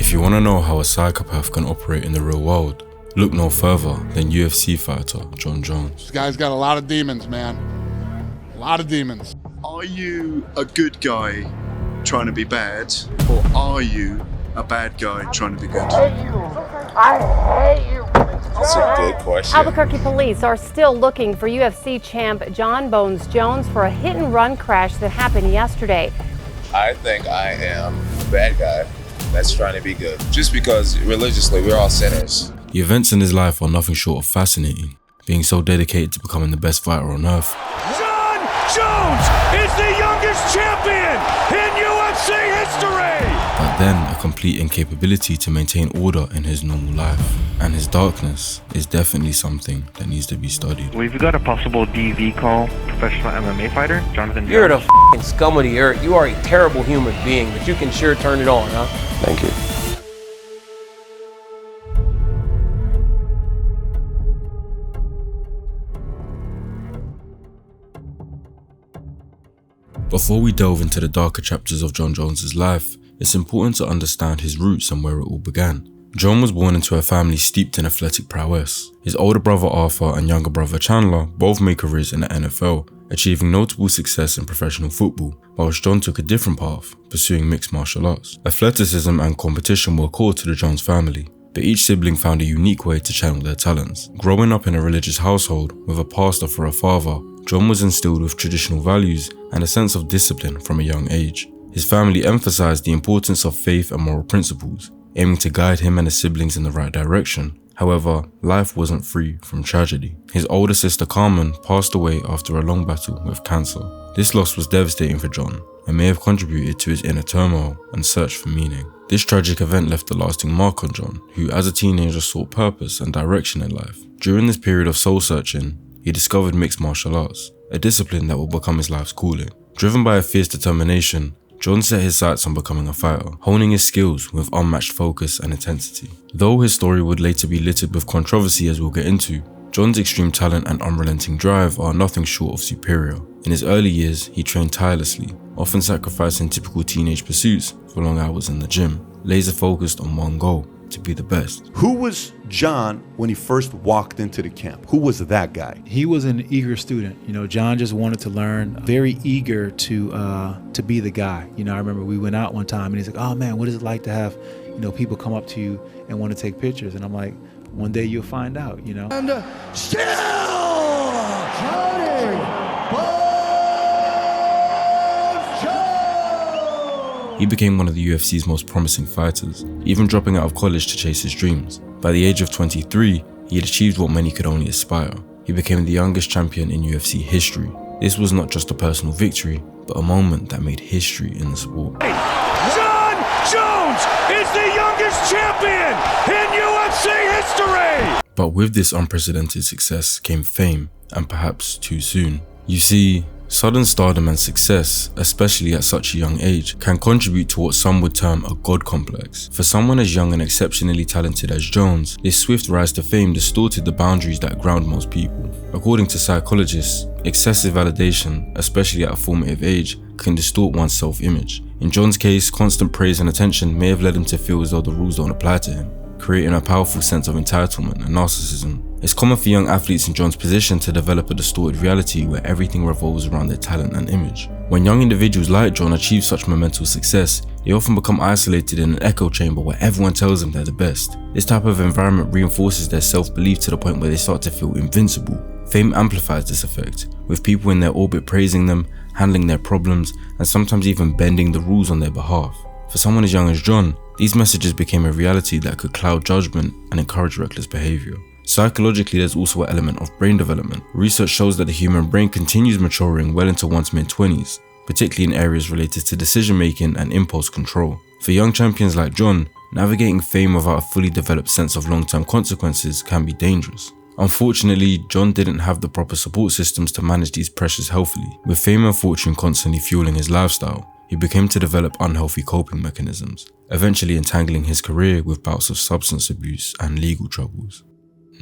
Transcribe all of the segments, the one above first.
If you want to know how a psychopath can operate in the real world, look no further than UFC fighter Jon Jones. This guy's got a lot of demons, man. A lot of demons. Are you a good guy trying to be bad, or are you a bad guy trying to be good? I hate you. That's a good question. Albuquerque police are still looking for UFC champ Jon Jones for a hit-and-run crash that happened yesterday. I think I am a bad guy that's trying to be good. Just because religiously we're all sinners. The events in his life are nothing short of fascinating, being so dedicated to becoming the best fighter on earth. Jon Jones is the youngest champion in UFC history! But then a complete incapability to maintain order in his normal life. And his darkness is definitely something that needs to be studied. We've got a possible DV call, professional MMA fighter, Jonathan Jones. You're the f***ing scum of the earth. You are a terrible human being, but you can sure turn it on, huh? Thank you. Before we delve into the darker chapters of Jon Jones's life, it's important to understand his roots and where it all began. Jon was born into a family steeped in athletic prowess. His older brother Arthur and younger brother Chandler both made careers in the NFL, achieving notable success in professional football, whilst Jon took a different path, pursuing mixed martial arts. Athleticism and competition were core to the Jones family, but each sibling found a unique way to channel their talents. Growing up in a religious household with a pastor for a father, Jon was instilled with traditional values and a sense of discipline from a young age. His family emphasized the importance of faith and moral principles, aiming to guide him and his siblings in the right direction. However, life wasn't free from tragedy. His older sister Carmen passed away after a long battle with cancer. This loss was devastating for Jon and may have contributed to his inner turmoil and search for meaning. This tragic event left a lasting mark on Jon, who as a teenager sought purpose and direction in life. During this period of soul searching, he discovered mixed martial arts, a discipline that will become his life's calling. Driven by a fierce determination, Jon set his sights on becoming a fighter, honing his skills with unmatched focus and intensity. Though his story would later be littered with controversy, as we'll get into, Jon's extreme talent and unrelenting drive are nothing short of superior. In his early years, he trained tirelessly, often sacrificing typical teenage pursuits for long hours in the gym, laser focused on one goal: to be the best. Who was Jon when he first walked into the camp? Who was that guy? He was an eager student. Jon just wanted to learn, very eager to be the guy. I remember we went out one time and he's like, "Oh man, what is it like to have, people come up to you and want to take pictures?" And I'm like, "One day you'll find out, And still counting. He became one of the UFC's most promising fighters, even dropping out of college to chase his dreams. By the age of 23, he had achieved what many could only aspire. He became the youngest champion in UFC history. This was not just a personal victory, but a moment that made history in the sport. Jon Jones is the youngest champion in UFC history! But with this unprecedented success came fame, and perhaps too soon. You see, sudden stardom and success, especially at such a young age, can contribute to what some would term a god complex. For someone as young and exceptionally talented as Jones, this swift rise to fame distorted the boundaries that ground most people. According to psychologists, excessive validation, especially at a formative age, can distort one's self-image. In Jon's case, constant praise and attention may have led him to feel as though the rules don't apply to him, creating a powerful sense of entitlement and narcissism. It's common for young athletes in Jon's position to develop a distorted reality where everything revolves around their talent and image. When young individuals like Jon achieve such monumental success, they often become isolated in an echo chamber where everyone tells them they're the best. This type of environment reinforces their self-belief to the point where they start to feel invincible. Fame amplifies this effect, with people in their orbit praising them, handling their problems, and sometimes even bending the rules on their behalf. For someone as young as Jon, these messages became a reality that could cloud judgment and encourage reckless behavior. Psychologically, there's also an element of brain development. Research shows that the human brain continues maturing well into one's mid-20s, particularly in areas related to decision-making and impulse control. For young champions like Jon, navigating fame without a fully developed sense of long-term consequences can be dangerous. Unfortunately, Jon didn't have the proper support systems to manage these pressures healthily. With fame and fortune constantly fueling his lifestyle, he began to develop unhealthy coping mechanisms, eventually entangling his career with bouts of substance abuse and legal troubles.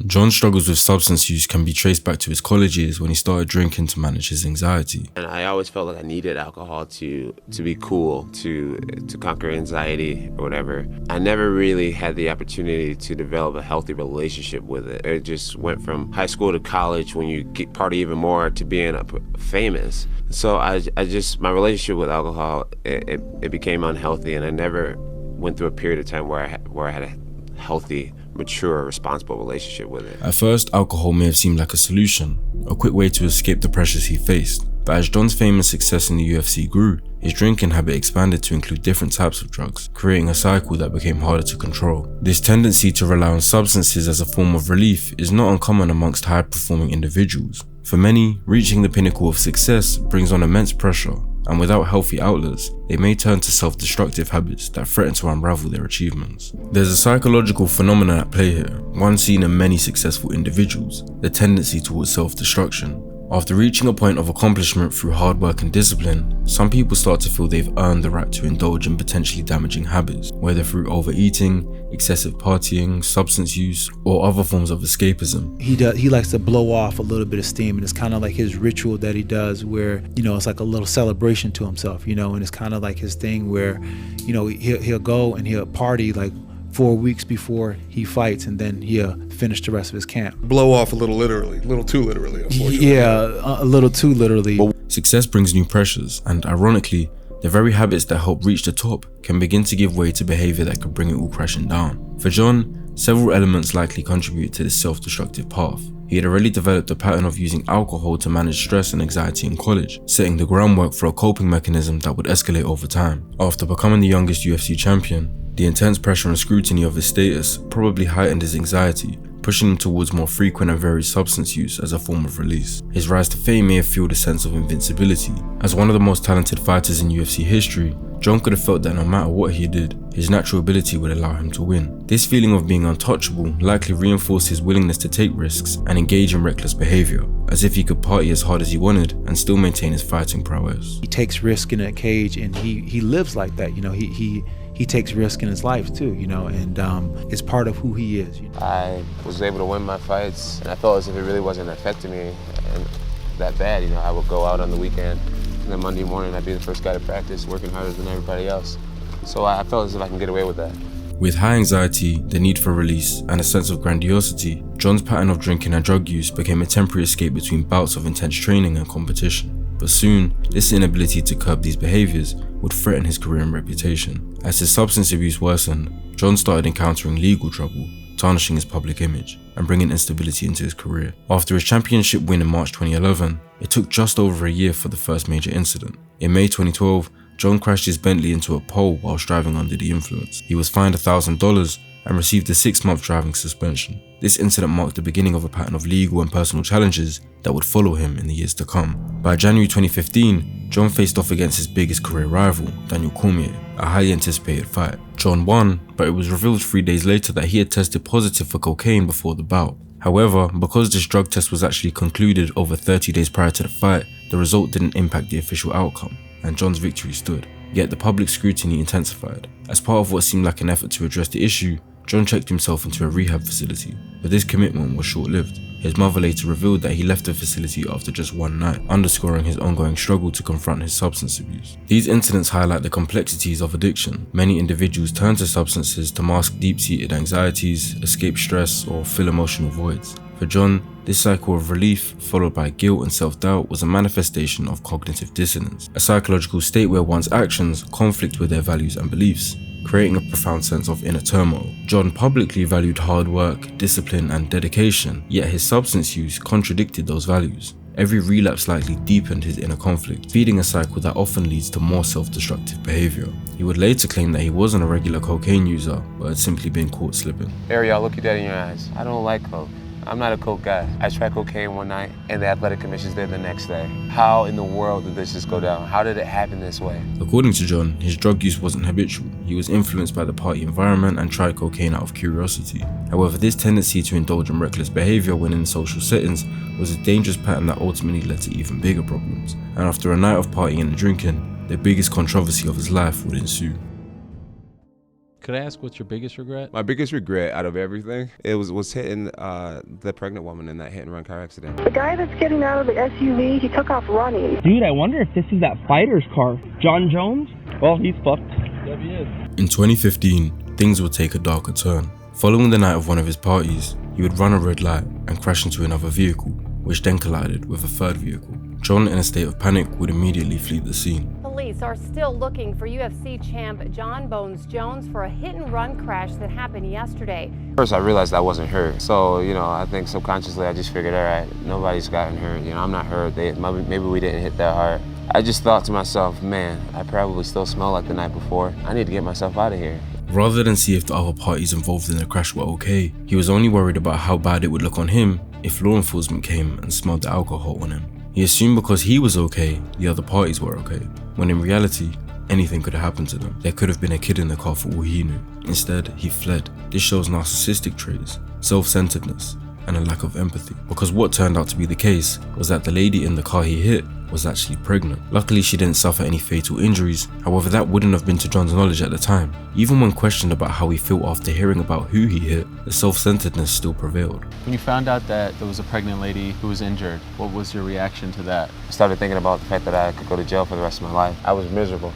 Jon's struggles with substance use can be traced back to his college years when he started drinking to manage his anxiety. And I always felt like I needed alcohol to be cool, to conquer anxiety or whatever. I never really had the opportunity to develop a healthy relationship with it. It just went from high school to college when you get party even more to being famous. So my relationship with alcohol, it became unhealthy, and I never went through a period of time where I had a healthy, mature, responsible relationship with it. At first, alcohol may have seemed like a solution, a quick way to escape the pressures he faced. But as Jon's fame and success in the UFC grew, his drinking habit expanded to include different types of drugs, creating a cycle that became harder to control. This tendency to rely on substances as a form of relief is not uncommon amongst high-performing individuals. For many, reaching the pinnacle of success brings on immense pressure, and without healthy outlets, they may turn to self-destructive habits that threaten to unravel their achievements. There's a psychological phenomenon at play here, one seen in many successful individuals: the tendency towards self-destruction. After reaching a point of accomplishment through hard work and discipline, some people start to feel they've earned the right to indulge in potentially damaging habits, whether through overeating, excessive partying, substance use, or other forms of escapism. He likes to blow off a little bit of steam, and it's kind of like his ritual that he does where, it's like a little celebration to himself, and it's kind of like his thing where, he'll go and he'll party like 4 weeks before he fights, and then he'll finish the rest of his camp. Blow off a little too literally, unfortunately. Yeah, a little too literally. Success brings new pressures, and ironically, the very habits that help reach the top can begin to give way to behavior that could bring it all crashing down. For Jon, several elements likely contributed to this self-destructive path. He had already developed a pattern of using alcohol to manage stress and anxiety in college, setting the groundwork for a coping mechanism that would escalate over time. After becoming the youngest UFC champion, the intense pressure and scrutiny of his status probably heightened his anxiety, pushing him towards more frequent and varied substance use as a form of release. His rise to fame may have fueled a sense of invincibility. As one of the most talented fighters in UFC history, Jon could have felt that no matter what he did, his natural ability would allow him to win. This feeling of being untouchable likely reinforced his willingness to take risks and engage in reckless behavior, as if he could party as hard as he wanted and still maintain his fighting prowess. He takes risk in a cage, and he lives like that. He takes risk in his life too, and it's part of who he is. I was able to win my fights, and I felt as if it really wasn't affecting me that bad. I would go out on the weekend, and then Monday morning I'd be the first guy to practice, working harder than everybody else. So I felt as if I can get away with that. With high anxiety, the need for release, and a sense of grandiosity, Jon's pattern of drinking and drug use became a temporary escape between bouts of intense training and competition. But soon, this inability to curb these behaviors would threaten his career and reputation. As his substance abuse worsened, Jon started encountering legal trouble, tarnishing his public image and bringing instability into his career. After his championship win in March 2011, it took just over a year for the first major incident. In May 2012, Jon crashed his Bentley into a pole whilst driving under the influence. He was fined $1,000 and received a 6-month driving suspension. This incident marked the beginning of a pattern of legal and personal challenges that would follow him in the years to come. By January 2015, Jon faced off against his biggest career rival, Daniel Cormier, a highly anticipated fight. Jon won, but it was revealed 3 days later that he had tested positive for cocaine before the bout. However, because this drug test was actually concluded over 30 days prior to the fight, the result didn't impact the official outcome, and Jon's victory stood. Yet the public scrutiny intensified. As part of what seemed like an effort to address the issue, Jon checked himself into a rehab facility, but this commitment was short-lived. His mother later revealed that he left the facility after just one night, underscoring his ongoing struggle to confront his substance abuse. These incidents highlight the complexities of addiction. Many individuals turn to substances to mask deep-seated anxieties, escape stress, or fill emotional voids. For Jon, this cycle of relief, followed by guilt and self-doubt, was a manifestation of cognitive dissonance, a psychological state where one's actions conflict with their values and beliefs, creating a profound sense of inner turmoil. Jon publicly valued hard work, discipline, and dedication, yet his substance use contradicted those values. Every relapse likely deepened his inner conflict, feeding a cycle that often leads to more self-destructive behavior. He would later claim that he wasn't a regular cocaine user, but had simply been caught slipping. Ariel, look you dead in your eyes. I don't like coke. I'm not a coke guy. I tried cocaine one night and the athletic commission's there the next day. How in the world did this just go down? How did it happen this way? According to Jon, his drug use wasn't habitual. He was influenced by the party environment and tried cocaine out of curiosity. However, this tendency to indulge in reckless behavior when in social settings was a dangerous pattern that ultimately led to even bigger problems. And after a night of partying and drinking, the biggest controversy of his life would ensue. Could I ask what's your biggest regret? My biggest regret out of everything, it was hitting the pregnant woman in that hit and run car accident. The guy that's getting out of the SUV, he took off running. Dude, I wonder if this is that fighter's car. Jon Jones? Well, he's fucked. Yeah, he is. In 2015, things would take a darker turn. Following the night of one of his parties, he would run a red light and crash into another vehicle, which then collided with a third vehicle. Jon, in a state of panic, would immediately flee the scene. Police are still looking for UFC champ Jon Jones for a hit-and-run crash that happened yesterday. First, I realized I wasn't hurt. So, I think subconsciously I just figured, all right, nobody's gotten hurt. I'm not hurt. Maybe we didn't hit that hard. I just thought to myself, man, I probably still smell like the night before. I need to get myself out of here. Rather than see if the other parties involved in the crash were okay, he was only worried about how bad it would look on him if law enforcement came and smelled the alcohol on him. He assumed because he was okay, the other parties were okay, when in reality, anything could have happened to them. There could have been a kid in the car for all he knew. Instead, he fled. This shows narcissistic traits, self-centeredness, and a lack of empathy. Because what turned out to be the case was that the lady in the car he hit was actually pregnant. Luckily, she didn't suffer any fatal injuries. However, that wouldn't have been to Jon's knowledge at the time. Even when questioned about how he felt after hearing about who he hit, the self-centeredness still prevailed. When you found out that there was a pregnant lady who was injured, what was your reaction to that? I started thinking about the fact that I could go to jail for the rest of my life. I was miserable.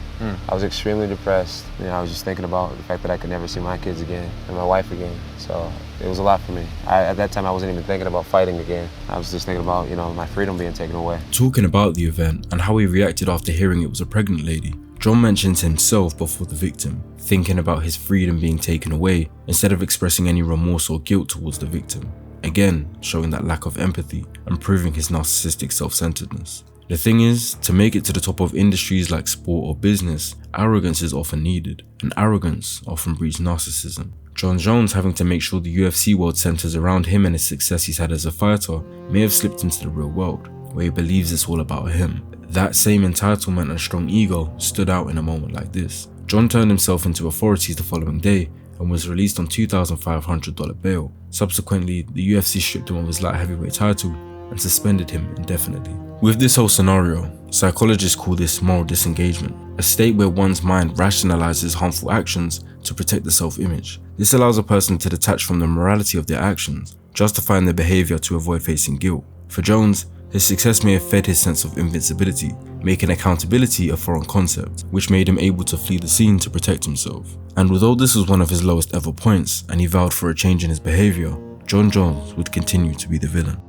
I was extremely depressed. I was just thinking about the fact that I could never see my kids again and my wife again. So it was a lot for me. At that time, I wasn't even thinking about fighting again. I was just thinking about, my freedom being taken away. Talking about the event and how he reacted after hearing it was a pregnant lady, Jon mentions himself before the victim, thinking about his freedom being taken away instead of expressing any remorse or guilt towards the victim. Again, showing that lack of empathy and proving his narcissistic self-centeredness. The thing is, to make it to the top of industries like sport or business, arrogance is often needed, and arrogance often breeds narcissism. Jon Jones, having to make sure the UFC world centers around him and his success he's had as a fighter, may have slipped into the real world, where he believes it's all about him. That same entitlement and strong ego stood out in a moment like this. Jon turned himself into authorities the following day and was released on $2,500 bail. Subsequently, the UFC stripped him of his light heavyweight title and suspended him indefinitely. With this whole scenario, psychologists call this moral disengagement, a state where one's mind rationalizes harmful actions to protect the self-image. This allows a person to detach from the morality of their actions, justifying their behavior to avoid facing guilt. For Jones, his success may have fed his sense of invincibility, making accountability a foreign concept, which made him able to flee the scene to protect himself. And although this was one of his lowest ever points and he vowed for a change in his behavior, Jon Jones would continue to be the villain.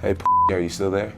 Hey, are you still there?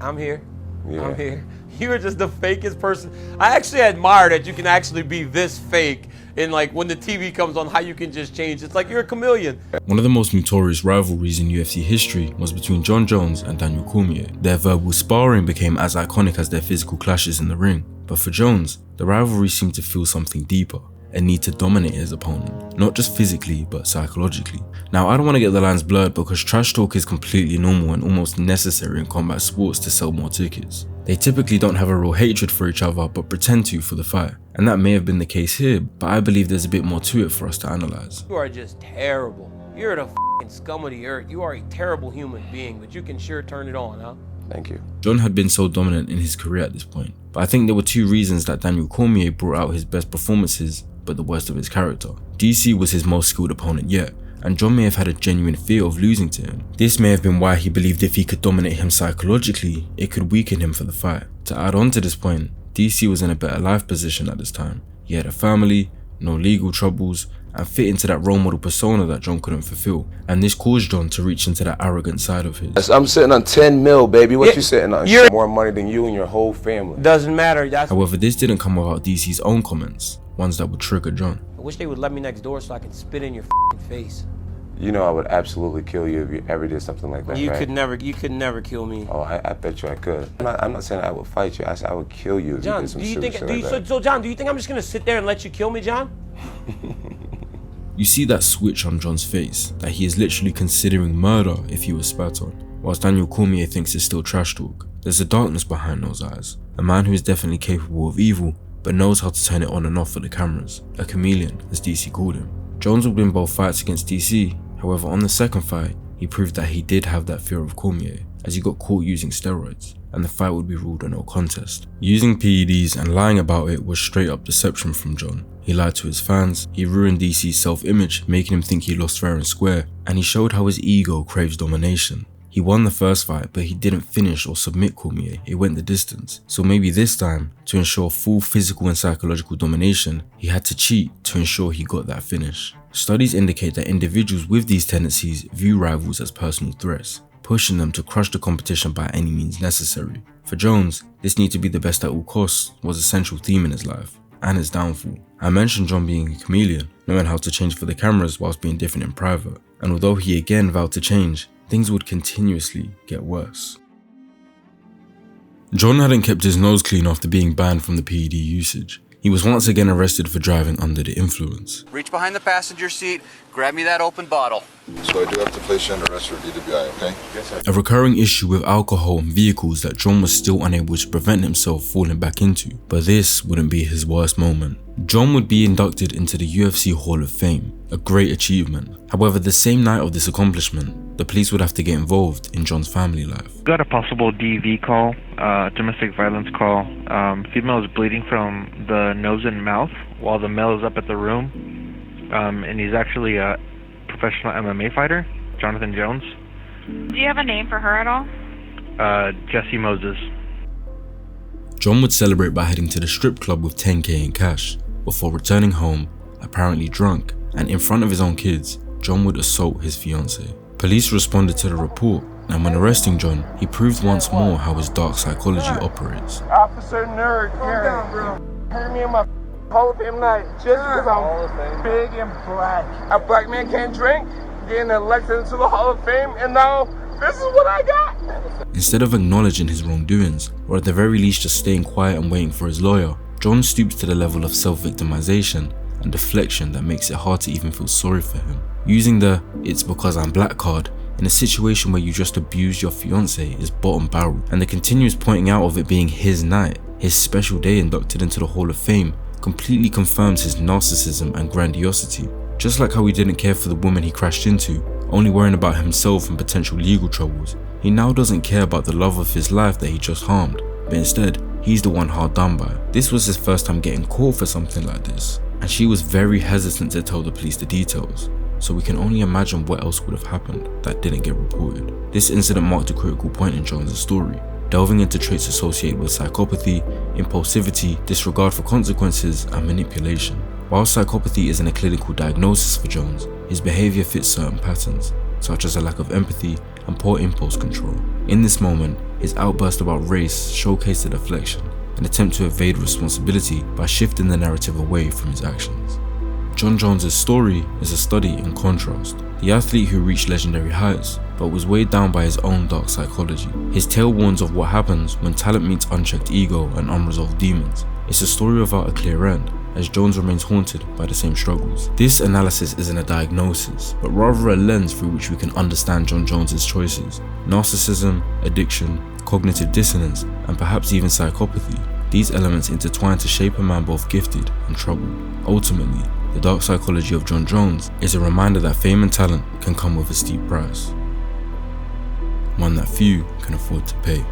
I'm here. Yeah. I'm here. You're just the fakest person. I actually admire that you can actually be this fake, and like when the TV comes on, how you can just change. It's like you're a chameleon. One of the most notorious rivalries in UFC history was between Jon Jones and Daniel Cormier. Their verbal sparring became as iconic as their physical clashes in the ring. But for Jones, the rivalry seemed to feel something deeper, a need to dominate his opponent, not just physically but psychologically. Now, I don't want to get the lines blurred because trash talk is completely normal and almost necessary in combat sports to sell more tickets. They typically don't have a real hatred for each other but pretend to for the fight. And that may have been the case here, but I believe there's a bit more to it for us to analyze. You are just terrible. You're the f***ing scum of the earth. You are a terrible human being, but you can sure turn it on, huh? Thank you. Jon had been so dominant in his career at this point, but I think there were two reasons that Daniel Cormier brought out his best performances but the worst of his character. DC was his most skilled opponent yet, and Jon may have had a genuine fear of losing to him. This may have been why he believed if he could dominate him psychologically, it could weaken him for the fight. To add on to this point, DC was in a better life position at this time. He had a family, no legal troubles, and fit into that role model persona that Jon couldn't fulfill, and this caused Jon to reach into that arrogant side of his. I'm sitting on 10 mil, baby. What you sitting on? You're more money than you and your whole family. Doesn't matter. However, this didn't come without DC's own comments, ones that would trigger Jon. I wish they would let me next door so I could spit in your f***ing face. You know I would absolutely kill you if you ever did something like that, You right? could never kill me. Oh, I bet you I could. I'm not saying I would fight you. I said I would kill you if John, you did some so John, do you think I'm just gonna sit there and let you kill me, John? You see that switch on Jon's face, that he is literally considering murder if he was spat on, whilst Daniel Cormier thinks it's still trash talk. There's a darkness behind those eyes, a man who is definitely capable of evil, but knows how to turn it on and off for the cameras, a chameleon, as DC called him. Jones would win both fights against DC, however on the second fight, he proved that he did have that fear of Cormier, as he got caught using steroids. and the fight would be ruled a no contest. Using PEDs and lying about it was straight up deception from Jon. He lied to his fans, he ruined DC's self-image, making him think he lost fair and square, and he showed how his ego craves domination. He won the first fight, but he didn't finish or submit Cormier, it went the distance. So maybe this time, to ensure full physical and psychological domination, he had to cheat to ensure he got that finish. Studies indicate that individuals with these tendencies view rivals as personal threats, pushing them to crush the competition by any means necessary. For Jones, this need to be the best at all costs was a central theme in his life, and his downfall. I mentioned Jon being a chameleon, knowing how to change for the cameras whilst being different in private, and although he again vowed to change, things would continuously get worse. Jon hadn't kept his nose clean after being banned from the PED usage. He was once again arrested for driving under the influence. Reach behind the passenger seat, grab me that open bottle. So I do have to place you under arrest for DWI, okay? Yes, sir. A recurring issue with alcohol and vehicles that Jon was still unable to prevent himself falling back into. But this wouldn't be his worst moment. Jon would be inducted into the UFC Hall of Fame, a great achievement. However, the same night of this accomplishment, the police would have to get involved in Jon's family life. Got a possible DV call, domestic violence call. Female is bleeding from the nose and mouth while the male is up at the room. And he's actually a professional MMA fighter, Jonathan Jones. Do you have a name for her at all? Jesse Moses. Jon would celebrate by heading to the strip club with $10K in cash, before returning home, apparently drunk, and in front of his own kids, Jon would assault his fiancée. Police responded to the report, and when arresting Jon, he proved once more how his dark psychology operates. Officer Nerd, calm down, bro. Heard me in my Hall of Fame night, just because I'm big and black. A black man can't drink, getting elected into the Hall of Fame, and now this is what I got. Instead of acknowledging his wrongdoings, or at the very least just staying quiet and waiting for his lawyer, Jon stoops to the level of self-victimization and deflection that makes it hard to even feel sorry for him. Using the "it's because I'm black" card in a situation where you just abused your fiancé is bottom barrel, and the continuous pointing out of it being his night, his special day inducted into the Hall of Fame, completely confirms his narcissism and grandiosity. Just like how he didn't care for the woman he crashed into, only worrying about himself and potential legal troubles, he now doesn't care about the love of his life that he just harmed, but instead, he's the one hard done by. This was his first time getting caught for something like this, and she was very hesitant to tell the police the details, so we can only imagine what else would have happened that didn't get reported. This incident marked a critical point in Jon's story, delving into traits associated with psychopathy, impulsivity, disregard for consequences, and manipulation. While psychopathy isn't a clinical diagnosis for Jones, his behavior fits certain patterns, such as a lack of empathy and poor impulse control. In this moment, his outburst about race showcased a deflection, an attempt to evade responsibility by shifting the narrative away from his actions. Jon Jones' story is a study in contrast. The athlete who reached legendary heights, but was weighed down by his own dark psychology. His tale warns of what happens when talent meets unchecked ego and unresolved demons. It's a story without a clear end, as Jones remains haunted by the same struggles. This analysis isn't a diagnosis, but rather a lens through which we can understand Jon Jones' choices. Narcissism, addiction, cognitive dissonance, and perhaps even psychopathy. These elements intertwine to shape a man both gifted and troubled. Ultimately, the dark psychology of Jon Jones is a reminder that fame and talent can come with a steep price, one that few can afford to pay.